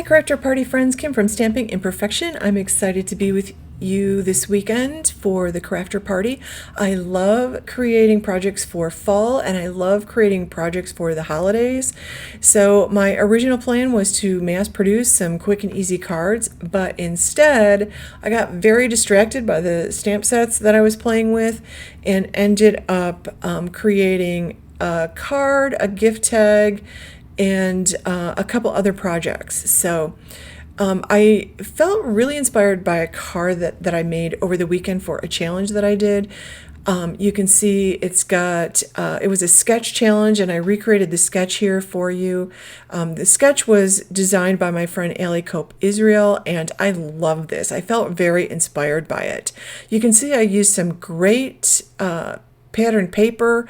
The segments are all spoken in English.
Hi, Crafter Party friends. Kim from Stamping Imperfection. I'm excited to be with you this weekend for the Crafter Party. I love creating projects for fall and I love creating projects for the holidays. So my original plan was to mass produce some quick and easy cards, but instead I got very distracted by the stamp sets that I was playing with and ended up creating a card, a gift tag, and a couple other projects. So I felt really inspired by a card that I made over the weekend for a challenge that I did. You can see it's got, it was a sketch challenge, and I recreated the sketch here for you. The sketch was designed by my friend Ali Cope Israel, and I love this. I felt very inspired by it. You can see I used some great pattern paper,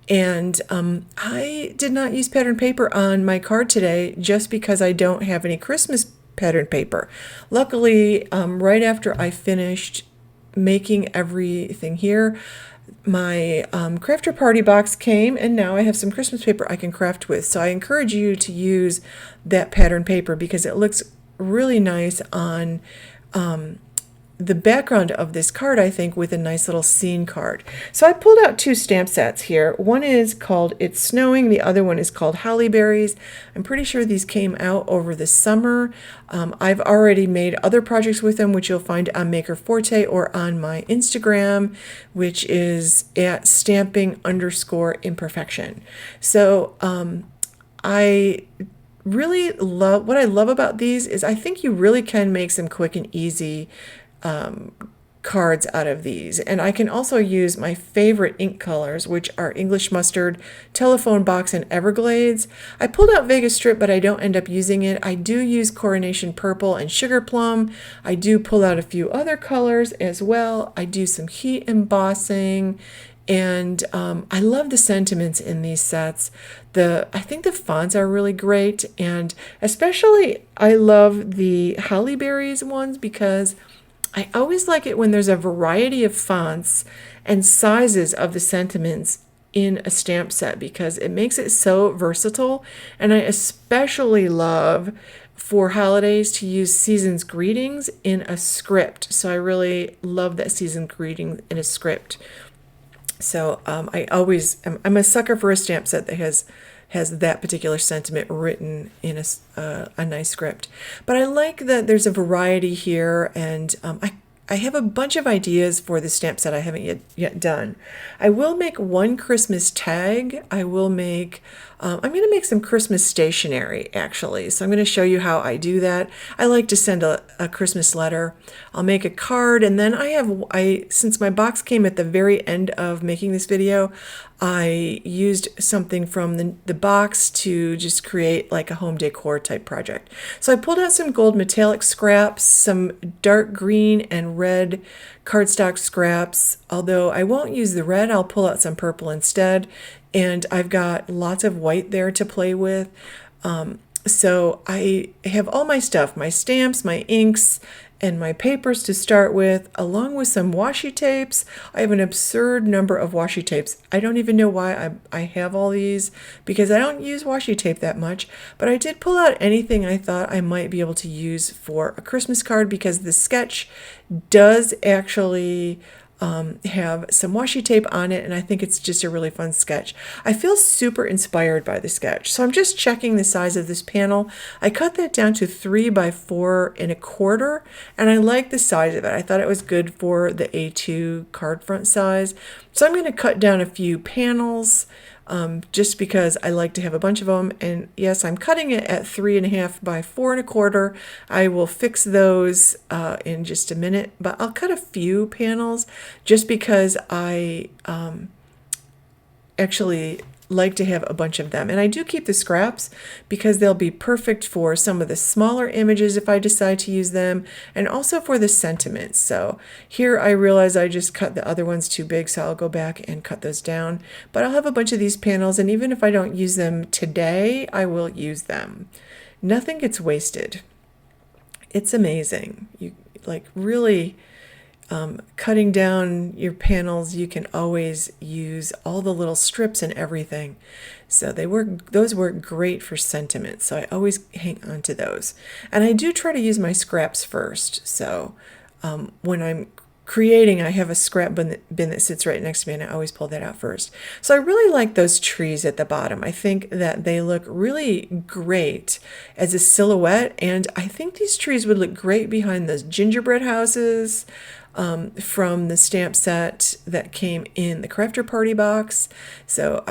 and I did not use pattern paper on my card today just because I don't have any Christmas pattern paper. Luckily, right after I finished making everything here, my crafter party box came, and now I have some Christmas paper I can craft with. So I encourage you to use that pattern paper because it looks really nice on the background of this card, I think, with a nice little scene card. So I pulled out two stamp sets here. One is called It's Snowing. The other one is called Holly Berries. I'm pretty sure these came out over the summer. I've already made other projects with them, which you'll find on Maker Forte or on my Instagram, which is at stamping_imperfection. So I really love, what I love about these is I think you really can make some quick and easy cards out of these. And I can also use my favorite ink colors, which are English Mustard, Telephone Box, and Everglades. I pulled out Vegas Strip, but I don't end up using it. I do use Coronation Purple and Sugar Plum. I do pull out a few other colors as well. I do some heat embossing. And I love the sentiments in these sets. I think the fonts are really great. And especially I love the Holly Berries ones because I always like it when there's a variety of fonts and sizes of the sentiments in a stamp set because it makes it so versatile. And I especially love for holidays to use Season's Greetings in a script. So I really love that Season's Greetings in a script. So I'm a sucker for a stamp set that has that particular sentiment written in a nice script. But I like that there's a variety here, and I have a bunch of ideas for the stamp set I haven't yet done. I will make one Christmas tag. I will make, I'm going to make some Christmas stationery actually. So I'm going to show you how I do that. I like to send a Christmas letter. I'll make a card, and then since my box came at the very end of making this video, I used something from the box to just create like a home decor type project. So I pulled out some gold metallic scraps, some dark green and red cardstock scraps. Although I won't use the red, I'll pull out some purple instead. And I've got lots of white there to play with. So I have all my stuff, my stamps, my inks, and my papers to start with, along with some washi tapes. I have an absurd number of washi tapes. I don't even know why I have all these because I don't use washi tape that much, but I did pull out anything I thought I might be able to use for a Christmas card because the sketch does actually have some washi tape on it, and I think it's just a really fun sketch. I feel super inspired by the sketch, so I'm just checking the size of this panel. I cut that down to 3 by 4 1/4, and I like the size of it. I thought it was good for the A2 card front size, so I'm going to cut down a few panels just because I like to have a bunch of them. And yes, I'm cutting it at 3.5 by 4 1/4. I will fix those in just a minute, but I'll cut a few panels just because I actually like to have a bunch of them. And I do keep the scraps because they'll be perfect for some of the smaller images if I decide to use them, and also for the sentiments. So here I realize I just cut the other ones too big, so I'll go back and cut those down. But I'll have a bunch of these panels, and even if I don't use them today, I will use them. Nothing gets wasted. It's amazing. You like really cutting down your panels, you can always use all the little strips and everything. So those work great for sentiment. So I always hang on to those. And I do try to use my scraps first. So when I'm creating, I have a scrap bin that sits right next to me, and I always pull that out first. So I really like those trees at the bottom. I think that they look really great as a silhouette, and I think these trees would look great behind those gingerbread houses from the stamp set that came in the Crafter Party box. So,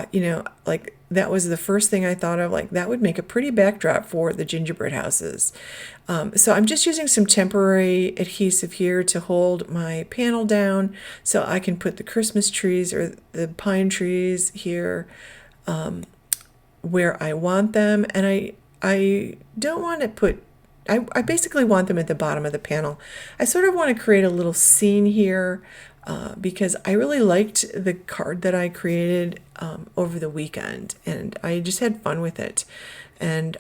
like that was the first thing I thought of, like that would make a pretty backdrop for the gingerbread houses. So I'm just using some temporary adhesive here to hold my panel down so I can put the Christmas trees or the pine trees here where I want them. And I don't want to put, I basically want them at the bottom of the panel. I sort of want to create a little scene here because I really liked the card that I created over the weekend, and I just had fun with it. And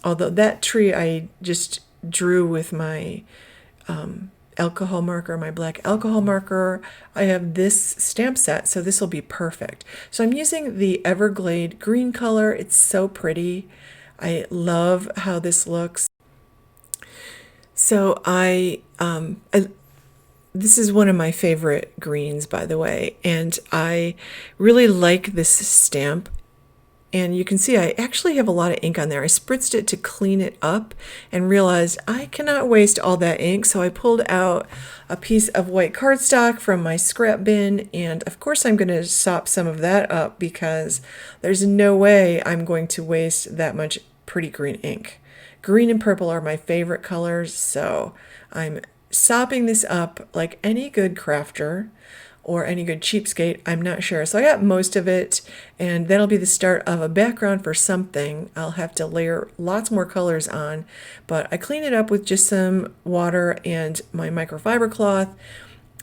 although that tree I just drew with my alcohol marker, my black alcohol marker, I have this stamp set, so this will be perfect. So I'm using the Everglade green color. It's so pretty. I love how this looks. So this is one of my favorite greens, by the way, and I really like this stamp. And you can see I actually have a lot of ink on there. I spritzed it to clean it up and realized I cannot waste all that ink. So I pulled out a piece of white cardstock from my scrap bin. And of course I'm going to sop some of that up because there's no way I'm going to waste that much pretty green ink. Green and purple are my favorite colors. So I'm sopping this up like any good crafter or any good cheapskate, I'm not sure. So I got most of it, and that'll be the start of a background for something. I'll have to layer lots more colors on, but I clean it up with just some water and my microfiber cloth.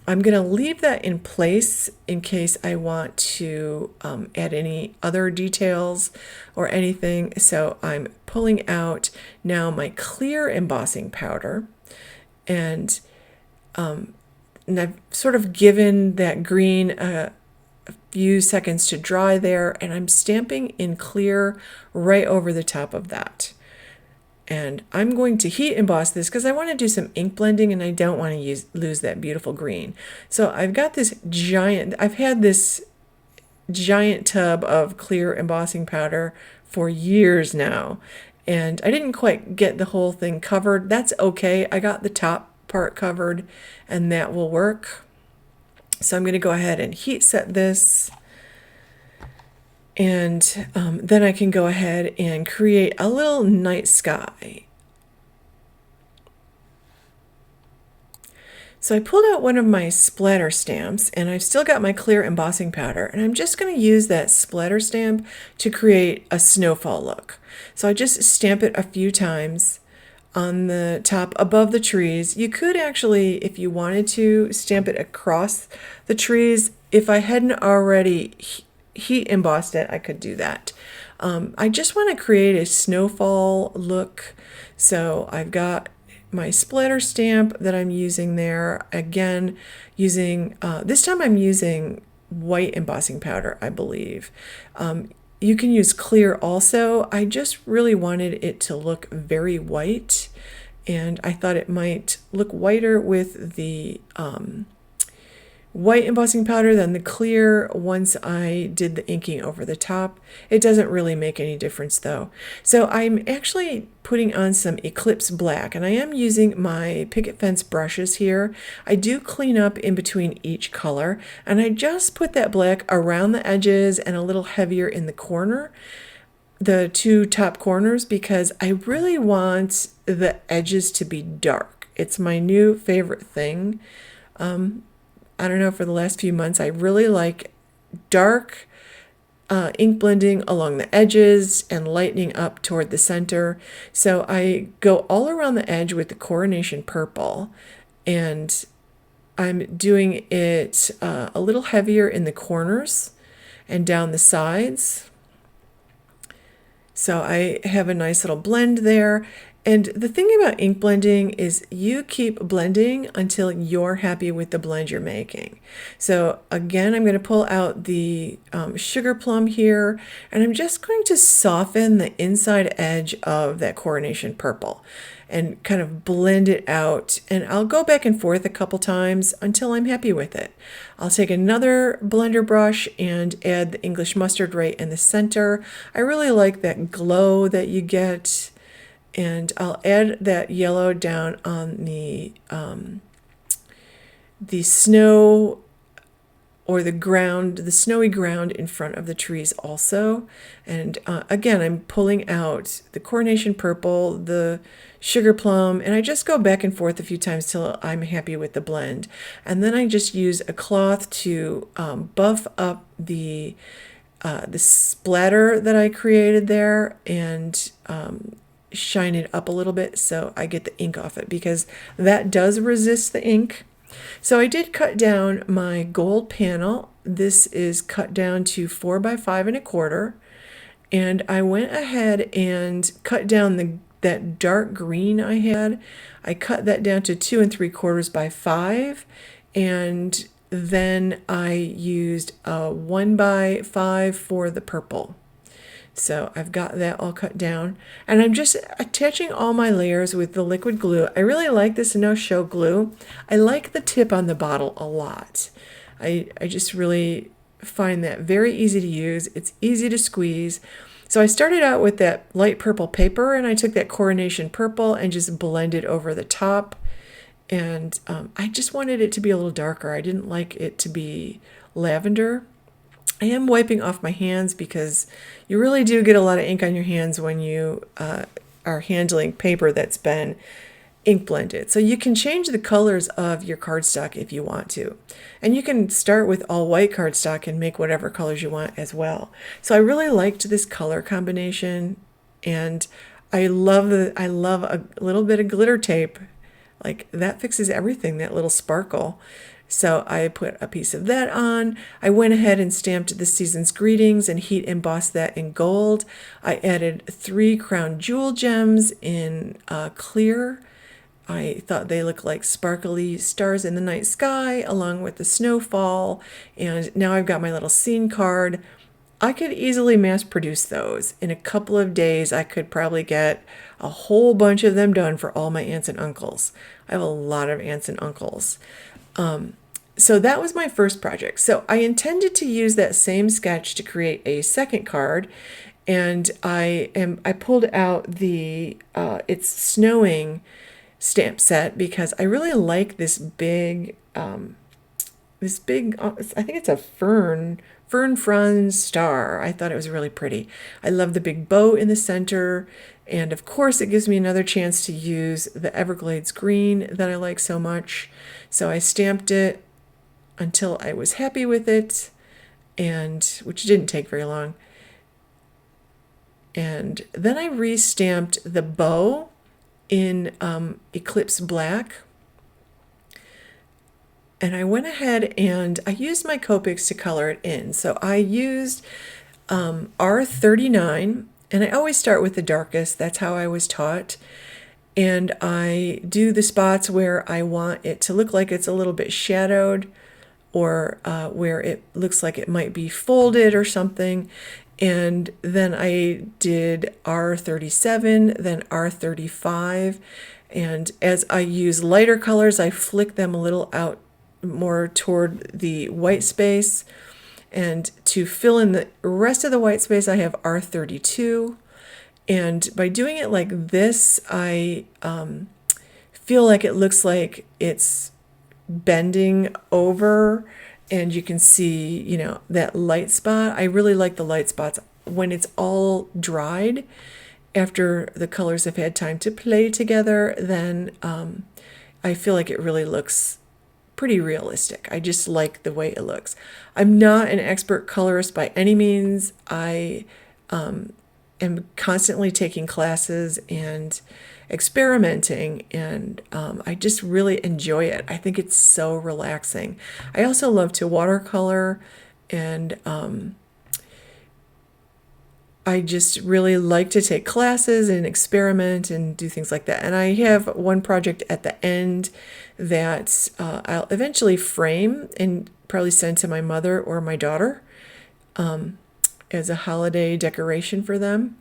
I'm going to leave that in place in case I want to add any other details or anything. So I'm pulling out now my clear embossing powder, and I've sort of given that green a few seconds to dry there, and I'm stamping in clear right over the top of that. And I'm going to heat emboss this because I want to do some ink blending and I don't want to lose that beautiful green. So I've got I've had this giant tub of clear embossing powder for years now, and I didn't quite get the whole thing covered. That's okay. I got the top part covered, and that will work. So I'm going to go ahead and heat set this, and then I can go ahead and create a little night sky. So I pulled out one of my splatter stamps, and I've still got my clear embossing powder, and I'm just going to use that splatter stamp to create a snowfall look. So I just stamp it a few times on the top above the trees. You could actually, if you wanted to, stamp it across the trees. If I hadn't already heat embossed it, I could do that. I just want to create a snowfall look. So I've got my splatter stamp that I'm using there. Again, this time I'm using white embossing powder, I believe. You can use clear also. I just really wanted it to look very white, and I thought it might look whiter with the white embossing powder than the clear once I did the inking over the top. It doesn't really make any difference though. So I'm actually putting on some Eclipse black, and I am using my picket fence brushes here. I do clean up in between each color, and I just put that black around the edges and a little heavier in the corner, the two top corners, because I really want the edges to be dark. It's my new favorite thing. I don't know, for the last few months, I really like dark ink blending along the edges and lightening up toward the center. So I go all around the edge with the Coronation purple, and I'm doing it a little heavier in the corners and down the sides. So I have a nice little blend there. And the thing about ink blending is you keep blending until you're happy with the blend you're making. So again, I'm going to pull out the sugar plum here, and I'm just going to soften the inside edge of that Coronation purple and kind of blend it out. And I'll go back and forth a couple times until I'm happy with it. I'll take another blender brush and add the English mustard right in the center. I really like that glow that you get. And I'll add that yellow down on the snow or the ground, the snowy ground in front of the trees also. And again, I'm pulling out the Coronation purple, the sugar plum, and I just go back and forth a few times till I'm happy with the blend. And then I just use a cloth to buff up the splatter that I created there and shine it up a little bit so I get the ink off it, because that does resist the ink. So I did cut down my gold panel. This is cut down to 4 by 5 1/4, and I went ahead and cut down that dark green I had. I cut that down to 2 3/4 by 5, and then I used a 1 by 5 for the purple. So I've got that all cut down, and I'm just attaching all my layers with the liquid glue. I really like this no-show glue. I like the tip on the bottle a lot. I just really find that very easy to use. It's easy to squeeze. So I started out with that light purple paper, and I took that Coronation purple and just blended over the top. And I just wanted it to be a little darker. I didn't like it to be lavender. I am wiping off my hands because you really do get a lot of ink on your hands when you are handling paper that's been ink blended. So you can change the colors of your cardstock if you want to. And you can start with all white cardstock and make whatever colors you want as well. So I really liked this color combination, and I love a little bit of glitter tape. Like, that fixes everything, that little sparkle. So I put a piece of that on. I went ahead and stamped the season's greetings and heat embossed that in gold. I added 3 crown jewel gems in clear. I thought they looked like sparkly stars in the night sky along with the snowfall. And now I've got my little scene card. I could easily mass produce those. In a couple of days, I could probably get a whole bunch of them done for all my aunts and uncles. I have a lot of aunts and uncles. So that was my first project. So I intended to use that same sketch to create a second card, and I pulled out the It's Snowing stamp set because I really like this big I think it's a fern frond star. I thought it was really pretty. I love the big bow in the center, and of course it gives me another chance to use the Everglades green that I like so much. So I stamped it until I was happy with it, and which didn't take very long. And then I re-stamped the bow in Eclipse black. And I went ahead and I used my Copics to color it in. So I used R39, and I always start with the darkest. That's how I was taught. And I do the spots where I want it to look like it's a little bit shadowed, or where it looks like it might be folded or something. And then I did R37, then R35. And as I use lighter colors, I flick them a little out more toward the white space. And to fill in the rest of the white space, I have R32. And by doing it like this, I feel like it looks like it's bending over, and you can see, you know, that light spot. I really like the light spots when it's all dried. After the colors have had time to play together, then I feel like it really looks pretty realistic. I just like the way it looks. I'm not an expert colorist by any means. I am constantly taking classes and experimenting, and I just really enjoy it. I think it's so relaxing. I also love to watercolor, and I just really like to take classes and experiment and do things like that. And I have one project at the end that I'll eventually frame and probably send to my mother or my daughter as a holiday decoration for them.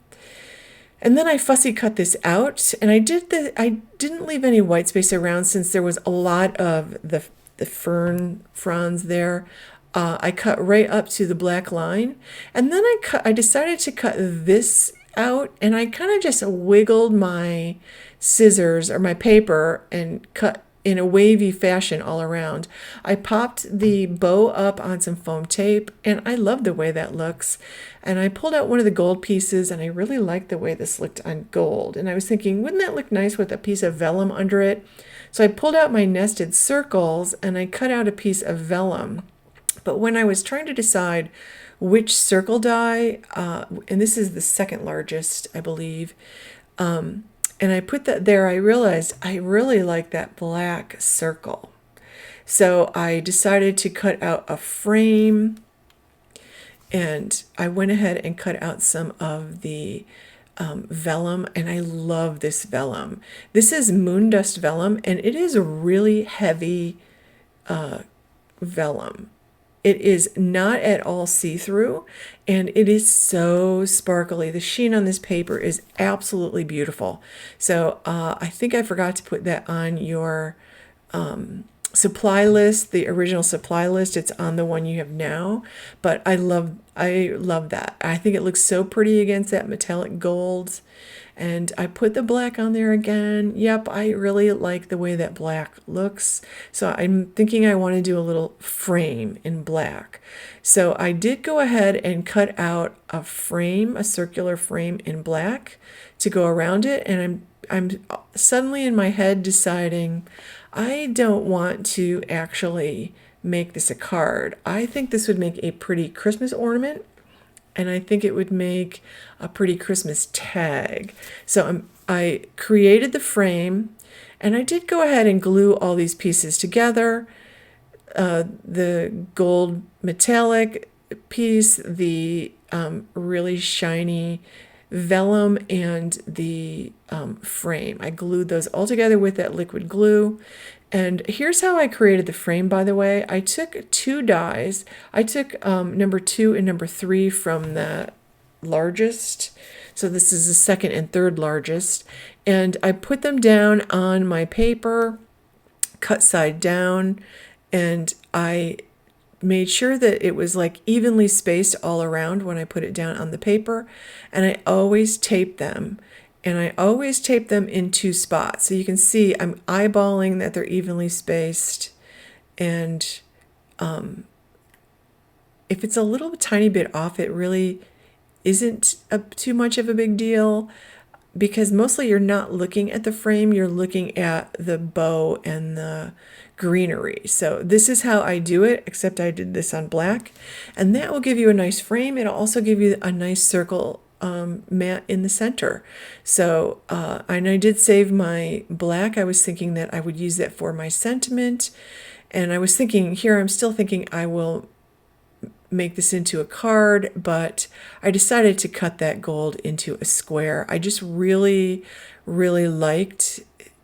And then I fussy cut this out, and I didn't leave any white space around since there was a lot of the fern fronds there. I cut right up to the black line, and then I decided to cut this out, and I kind of just wiggled my scissors or my paper and cut in a wavy fashion all around. I popped the bow up on some foam tape, and I love the way that looks. And I pulled out one of the gold pieces, and I really liked the way this looked on gold. And I was thinking, wouldn't that look nice with a piece of vellum under it? So I pulled out my nested circles, and I cut out a piece of vellum. But when I was trying to decide which circle die, and this is the second largest, I believe, and I put that there, I realized I really like that black circle. So I decided to cut out a frame, and I went ahead and cut out some of the vellum, and I love this vellum. This is moon dust vellum, and it is a really heavy vellum. It is not at all see-through, and it is so sparkly. The sheen on this paper is absolutely beautiful. So I think I forgot to put that on your supply list, the original supply list. It's on the one you have now, but I love that. I think it looks so pretty against that metallic gold. And I put the black on there again. Yep, I really like the way that black looks. So I'm thinking I want to do a little frame in black. So I did go ahead and cut out a frame, a circular frame in black to go around it. And I'm suddenly in my head deciding I don't want to actually make this a card. I think this would make a pretty Christmas ornament. And I think it would make a pretty Christmas tag. So I created the frame, and I did go ahead and glue all these pieces together. The gold metallic piece, the really shiny vellum, and the frame. I glued those all together with that liquid glue. And here's how I created the frame, by the way. I took two dies. I took number 2 and number 3 from the largest. So this is the second and third largest. And I put them down on my paper, cut side down, and I made sure that it was like evenly spaced all around when I put it down on the paper. And I always tape them. And I always tape them in 2 spots. So you can see I'm eyeballing that they're evenly spaced. And if it's a little tiny bit off, it really isn't too much of a big deal, because mostly you're not looking at the frame, you're looking at the bow and the greenery. So this is how I do it, except I did this on black. And that will give you a nice frame. It'll also give you a nice circle mat in the center. So and I did save my black. I was thinking that I would use that for my sentiment, and I was thinking here, I'm still thinking I will make this into a card, but I decided to cut that gold into a square. I just really liked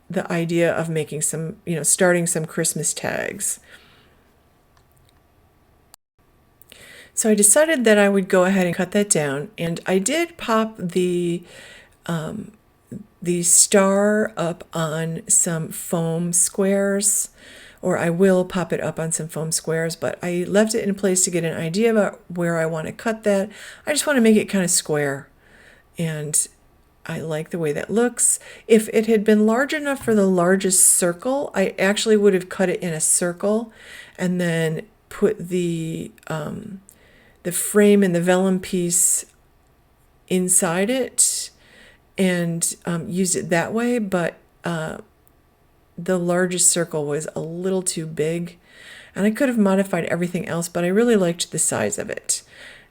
the idea of making some, starting some Christmas tags. So I decided that I would go ahead and cut that down, and I did pop the star up on some foam squares, or I will pop it up on some foam squares, but I left it in place to get an idea about where I want to cut that. I just want to make it kind of square, and I like the way that looks. If it had been large enough for the largest circle, I actually would have cut it in a circle and then put the frame and the vellum piece inside it and used it that way, but the largest circle was a little too big, and I could have modified everything else, but I really liked the size of it,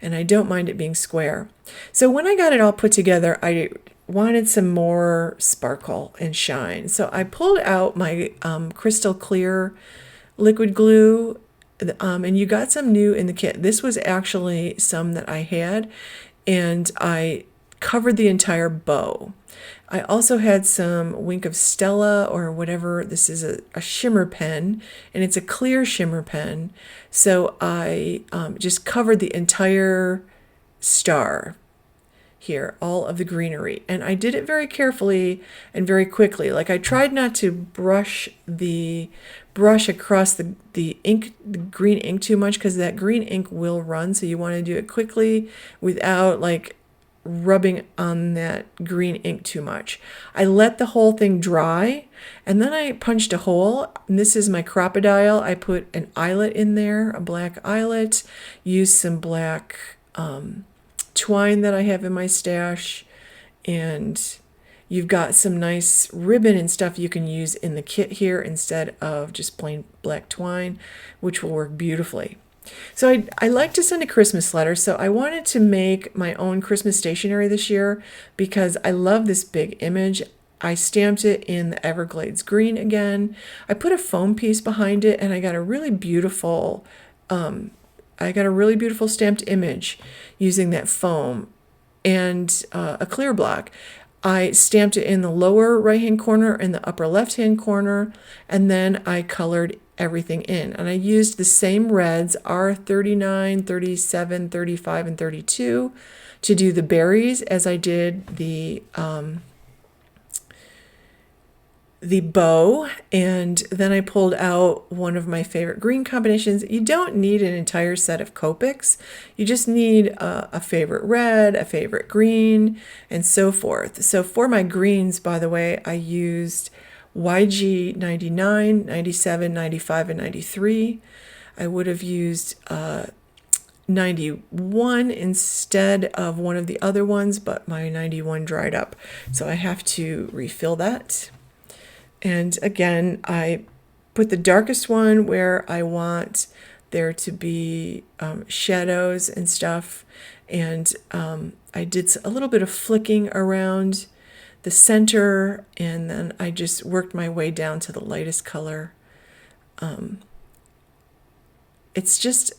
and I don't mind it being square. So when I got it all put together, I wanted some more sparkle and shine. So I pulled out my crystal clear liquid glue, and you got some new in the kit. This was actually some that I had. and I covered the entire bow. I also had some Wink of Stella or whatever. This is a shimmer pen, and it's a clear shimmer pen. So I just covered the entire star here, all of the greenery. And I did it very carefully and very quickly. Like I tried not to brush across the ink, the green ink too much, because that green ink will run. So you want to do it quickly without like rubbing on that green ink too much. I let the whole thing dry, and then I punched a hole. And this is my crocodile. I put an eyelet in there, a black eyelet, used some black twine that I have in my stash, and you've got some nice ribbon and stuff you can use in the kit here instead of just plain black twine, which will work beautifully. So I like to send a Christmas letter, so I wanted to make my own Christmas stationery this year because I love this big image. I stamped it in the Everglades green again. I put a foam piece behind it, and I got a really beautiful stamped image using that foam and a clear block. I stamped it in the lower right-hand corner and the upper left-hand corner, and then I colored everything in. And I used the same reds, R39, 37, 35, and 32, to do the berries as I did the bow. And then I pulled out one of my favorite green combinations. You don't need an entire set of Copics. You just need a favorite red, a favorite green, and so forth. So for my greens, by the way, I used YG 99, 97, 95, and 93. I would have used 91 instead of one of the other ones, but my 91 dried up, so I have to refill that. And again, I put the darkest one where I want there to be shadows and stuff. And I did a little bit of flicking around the center, and then I just worked my way down to the lightest color. It's just,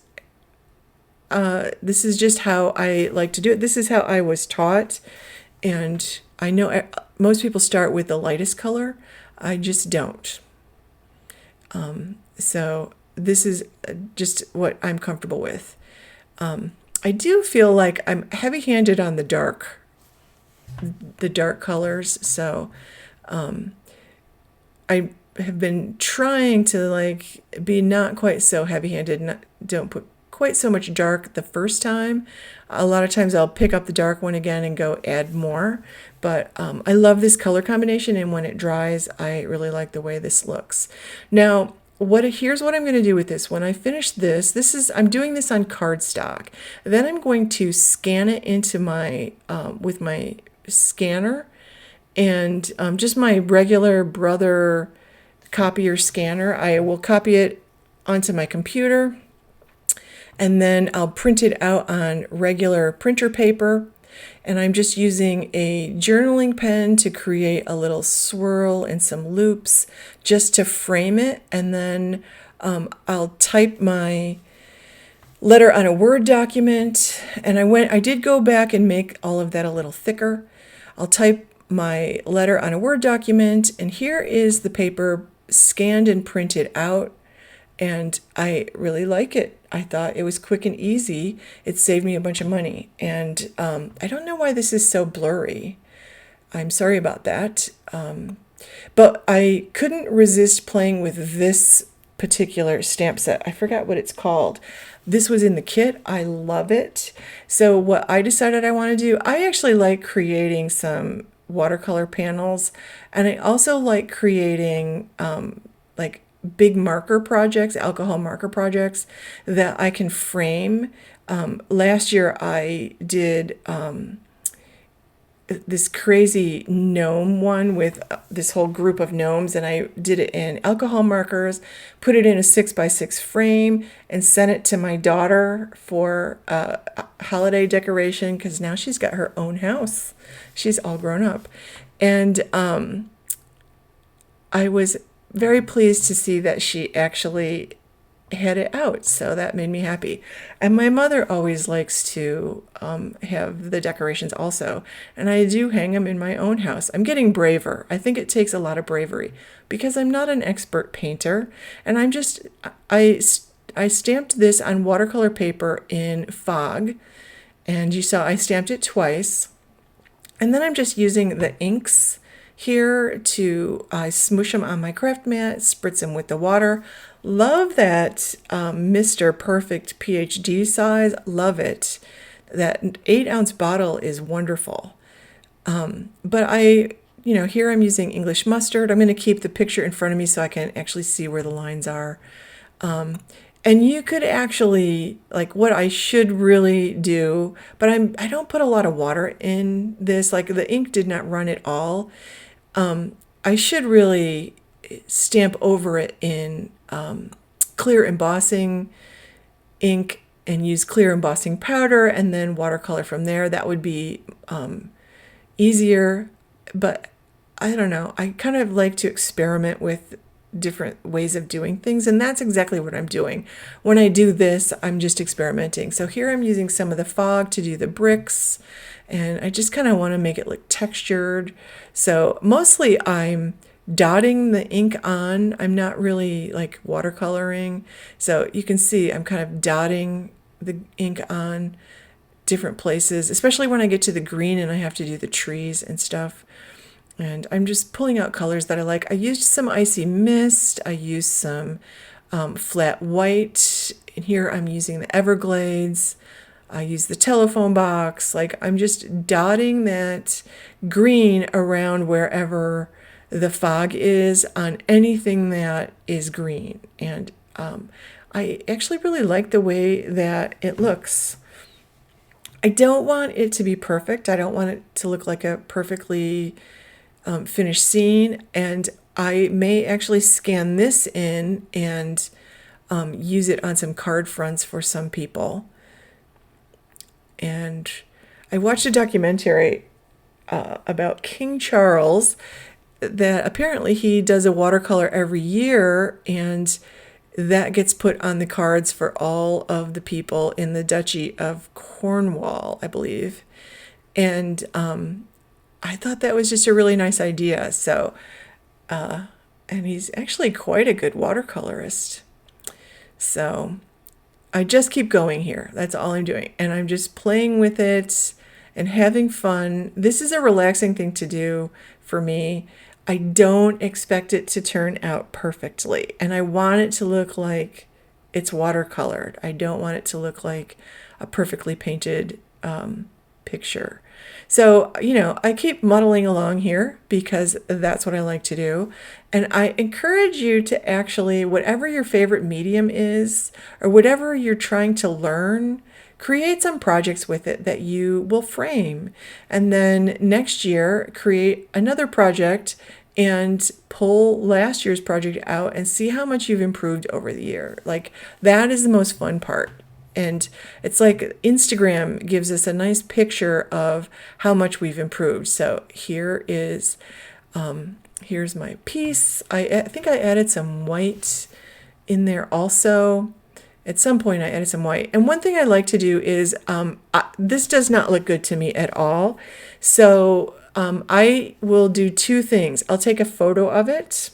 this is just how I like to do it. This is how I was taught. And I know most people start with the lightest color. I just don't. So this is just what I'm comfortable with. I do feel like I'm heavy-handed on the dark colors. So I have been trying to like be not quite so heavy-handed. Don't put quite so much dark the first time. A lot of times I'll pick up the dark one again and go add more. But I love this color combination, and when it dries, I really like the way this looks. Now, here's what I'm going to do with this. When I finish this, I'm doing this on cardstock. Then I'm going to scan it into my with my scanner, and just my regular Brother copier scanner. I will copy it onto my computer, and then I'll print it out on regular printer paper. And I'm just using a journaling pen to create a little swirl and some loops just to frame it. And then I'll type my letter on a Word document. And I did go back and make all of that a little thicker. I'll type my letter on a Word document, and here is the paper scanned and printed out. And I really like it. I thought it was quick and easy. It saved me a bunch of money. And I don't know why this is so blurry. I'm sorry about that. But I couldn't resist playing with this particular stamp set. I forgot what it's called. This was in the kit. I love it. So what I decided I want to do, I actually like creating some watercolor panels. And I also like creating like big marker projects, alcohol marker projects that I can frame. Last year I did this crazy gnome one with this whole group of gnomes, and I did it in alcohol markers, put it in a 6x6 frame, and sent it to my daughter for a holiday decoration, because now she's got her own house. She's all grown up. And I was very pleased to see that she actually had it out, so that made me happy. And my mother always likes to have the decorations also, and I do hang them in my own house. I'm getting braver. I think it takes a lot of bravery because I'm not an expert painter, and I stamped this on watercolor paper in fog, and you saw I stamped it twice. And then I'm just using the inks here to smoosh them on my craft mat, spritz them with the water. Love that Mr. Perfect PhD size. Love it. That 8-ounce bottle is wonderful. But here I'm using English mustard. I'm going to keep the picture in front of me so I can actually see where the lines are. And you could actually, like what I should really do, but I don't put a lot of water in this, like the ink did not run at all. I should really stamp over it in clear embossing ink and use clear embossing powder and then watercolor from there. That would be easier, but I don't know. I kind of like to experiment with different ways of doing things, and that's exactly what I'm doing. When I do this, I'm just experimenting. So here I'm using some of the fog to do the bricks, and I just kind of want to make it look textured. So mostly I'm dotting the ink on. I'm not really like watercoloring. So you can see I'm kind of dotting the ink on different places, especially when I get to the green and I have to do the trees and stuff. And I'm just pulling out colors that I like. I used some icy mist. I used some flat white. And here I'm using the Everglades. I use the telephone box. Like I'm just dotting that green around wherever the fog is on anything that is green. And I actually really like the way that it looks. I don't want it to be perfect. I don't want it to look like a perfectly finished scene, and I may actually scan this in and use it on some card fronts for some people. And I watched a documentary about King Charles that apparently he does a watercolor every year, and that gets put on the cards for all of the people in the Duchy of Cornwall, I believe. And I thought that was just a really nice idea. So, and he's actually quite a good watercolorist. So I just keep going here. That's all I'm doing. And I'm just playing with it and having fun. This is a relaxing thing to do for me. I don't expect it to turn out perfectly. And I want it to look like it's watercolored. I don't want it to look like a perfectly painted picture. So, I keep muddling along here because that's what I like to do. And I encourage you to actually, whatever your favorite medium is, or whatever you're trying to learn, create some projects with it that you will frame. And then next year, create another project and pull last year's project out and see how much you've improved over the year. Like, that is the most fun part. And it's like Instagram gives us a nice picture of how much we've improved. So here's my piece. I think I added some white in there also. At some point I added some white. And one thing I like to do is, this does not look good to me at all. So I will do two things. I'll take a photo of it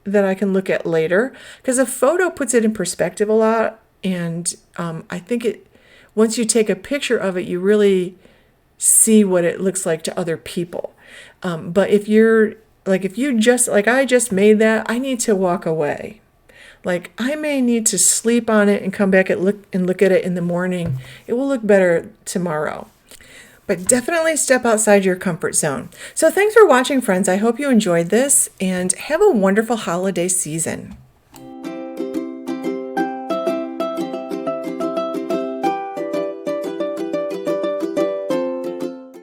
that I can look at later, because a photo puts it in perspective a lot. And I think once you take a picture of it, you really see what it looks like to other people. But if you just, like I just made that, I need to walk away. Like I may need to sleep on it and come back and look at it in the morning. It will look better tomorrow. But definitely step outside your comfort zone. So thanks for watching, friends. I hope you enjoyed this and have a wonderful holiday season.